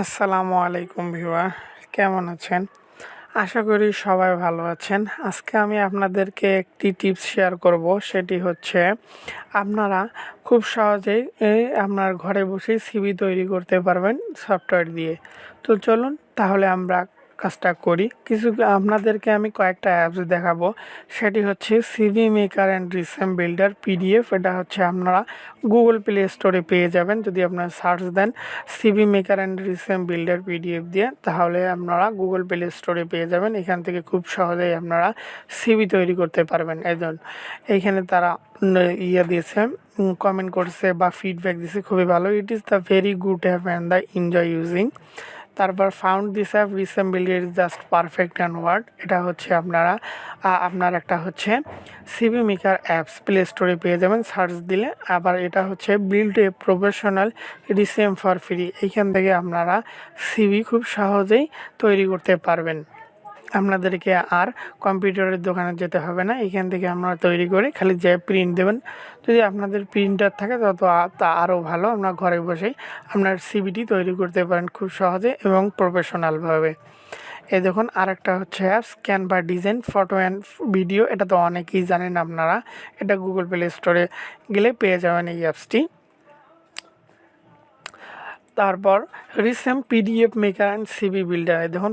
আসসালামু আলাইকুম ভিউয়ার, কেমন আছেন? আশা করি সবাই ভালো আছেন। আজকে আমি আপনাদেরকে একটি টিপস শেয়ার করব, সেটি হচ্ছে আপনারা খুব সহজেই আপনার ঘরে বসেই সিভি তৈরি করতে পারবেন সফটওয়্যার দিয়ে। তো চলুন তাহলে আমরা কাজটা করি। আপনাদেরকে আমি কয়েকটা অ্যাপস দেখাবো। সেটি হচ্ছে CV maker and resume builder PDF. এটা হচ্ছে আপনারা গুগল প্লে স্টোরে পেয়ে যাবেন। যদি আপনারা সার্চ দেন CV maker and resume builder PDF দিয়ে, তাহলে আপনারা গুগল প্লে স্টোরে পেয়ে যাবেন। এখান থেকে খুব সহজেই আপনারা সিভি তৈরি করতে পারবেন। এইখানে তারা দিয়েছে, কমেন্ট করছে বা ফিডব্যাক দিছে, খুবই ভালো। It is the very good app and the enjoy using. তারপর found this app resume builder is just perfect and word. এটা হচ্ছে আপনার একটা হচ্ছে সিভি মেকার অ্যাপস প্লে স্টোরে পেয়ে যাবেন সার্চ দিলে। আবার এটা হচ্ছে build a professional resume for free. এইখান থেকে আপনারা সিভি খুব সহজেই তৈরি করতে পারবেন। আপনাদেরকে আর কম্পিউটারের দোকানে যেতে হবে না। এখান থেকে আপনারা তৈরি করে খালি যে প্রিন্ট দেবেন। যদি আপনাদের প্রিন্টার থাকে তা আরও ভালো। আপনার ঘরে বসেই আপনার সিভিটি তৈরি করতে পারেন খুব সহজে এবং প্রফেশনালভাবে। এই দেখুন আরেকটা হচ্ছে apps Canva design photo and video. এটা তো অনেকেই জানেন আপনারা। এটা গুগল প্লে স্টোরে গেলে পেয়ে যাবেন এই অ্যাপসটি। তারপর resume PDF maker and CV builder. দেখুন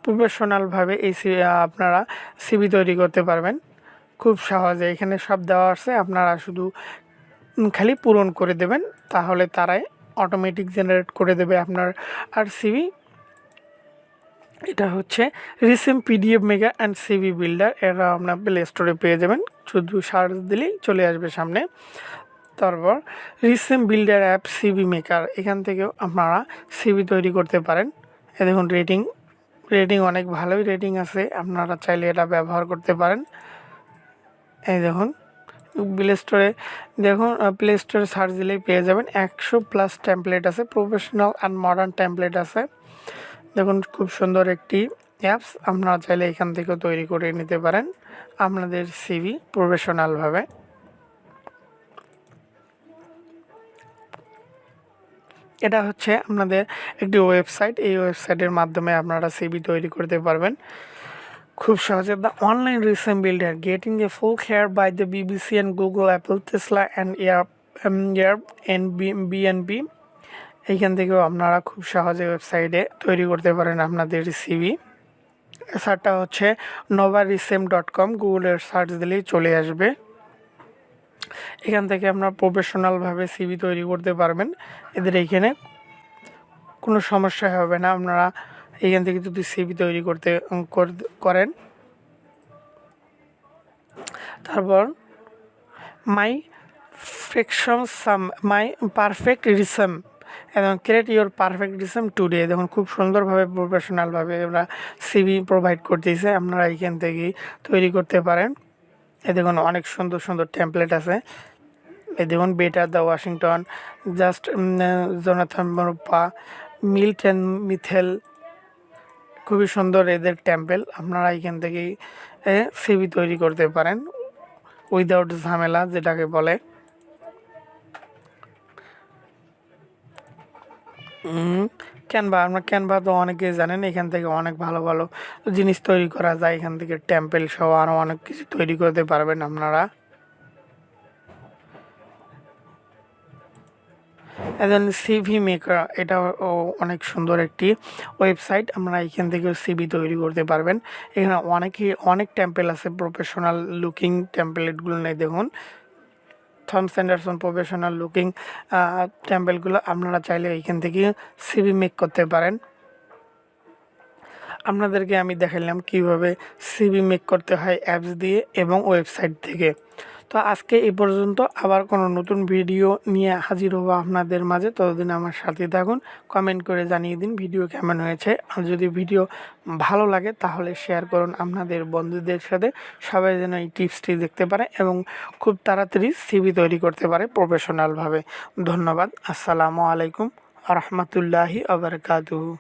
প্রফেশনালভাবে এই আপনারা সিভি তৈরি করতে পারবেন খুব সহজে। এখানে সব দেওয়া আছে, আপনারা শুধু খালি পূরণ করে দেবেন, তাহলে তারাই অটোমেটিক জেনারেট করে দেবে আপনার আর সিভি। এটা হচ্ছে resume PDF maker and CV builder. এরা আপনার প্লে স্টোরে পেয়ে যাবেন, শুধু সার্চ দিলেই চলে আসবে সামনে। তারপর রিসেম বিল্ডার অ্যাপ সিভি মেকার, এখান থেকেও আপনারা সিভি তৈরি করতে পারেন। এ দেখুন রেটিং অনেক ভালোই রেটিং আছে, আপনারা চাইলে এটা ব্যবহার করতে পারেন। এই দেখুন প্লে স্টোরে সার্চ দিলেই পেয়ে যাবেন। 100+ টেমপ্লেট আছে, প্রফেশনাল অ্যান্ড মডার্ন টেমপ্লেট আছে। দেখুন খুব সুন্দর একটি অ্যাপস, আপনারা চাইলে এখান থেকেও তৈরি করে নিতে পারেন আপনাদের সিভি প্রফেশনালভাবে। এটা হচ্ছে আপনাদের একটি ওয়েবসাইট। এই ওয়েবসাইটের মাধ্যমে আপনারা সিভি তৈরি করতে পারবেন খুব সহজে। The online resume builder getting a full hair by the BBC and Google, Apple, Tesla and Airbnb. এইখান থেকেও আপনারা খুব সহজে ওয়েবসাইটে তৈরি করতে পারেন আপনাদের সিভি। সারটা হচ্ছে novarisem.com, গুগলের সার্চ দিলেই চলে আসবে। এখান থেকে আপনারা প্রফেশনালভাবে সিভি তৈরি করতে পারবেন। এদের এইখানে কোনো সমস্যা হবে না। আপনারা এখান থেকে যদি সিভি তৈরি করেন। তারপর মাই পারফেক্ট রিসেম এবং ক্রিয়েট ইউর পারফেক্ট রিসেম টুডে। দেখুন খুব সুন্দরভাবে প্রফেশনালভাবে ওরা সিভি প্রোভাইড করতেছে, আপনারা এখান থেকেই তৈরি করতে পারেন। দেখুন অনেক সুন্দর সুন্দর টেমপ্লেট আছে। দেখুন better the Washington, just Jonathan মোরপা, মিল্ট অ্যান্ড মিথেল, খুবই সুন্দর এদের টেম্পেল। আপনারা এখান থেকেই সিভি তৈরি করতে পারেন উইদাউট ঝামেলা, যেটাকে বলে। ক্যানভা তো অনেকেই জানেন। এখান থেকে অনেক ভালো ভালো জিনিস তৈরি করা যায়। এখান থেকে টেম্পেল সহ আরও অনেক কিছু তৈরি করতে পারবেন আপনারা। সিভি মেকার, এটা অনেক সুন্দর একটি ওয়েবসাইট। আপনারা এখান থেকেও সিভি তৈরি করতে পারবেন। এখানে অনেক টেম্পেল আছে, প্রফেশনাল লুকিং টেম্পলেটগুলো নেই। দেখুন থমস অ্যান্ডারসন প্রফেশনাল লুকিং টেম্পেলগুলো আপনারা চাইলে এইখান থেকে সিভি মেক করতে পারেন। আপনাদেরকে আমি দেখালাম কিভাবে সিভি মেক করতে হয় অ্যাপস দিয়ে এবং ওয়েবসাইট থেকে। তো আজকে এই পর্যন্ত, আবার কোনো নতুন ভিডিও নিয়ে হাজির হবো আপনাদের মাঝে। ততদিন আমার সাথে থাকুন, কমেন্ট করে জানিয়ে দিন ভিডিও কেমন হয়েছে। আর যদি ভিডিও ভালো লাগে তাহলে শেয়ার করুন আপনাদের বন্ধুদের সাথে, সবাই যেন এই টিপসটি দেখতে পারে এবং খুব তাড়াতাড়ি সিভি তৈরি করতে পারে প্রফেশনালভাবে। ধন্যবাদ। আসসালামু আলাইকুম রহমতুল্লাহি আবরকাতুহু।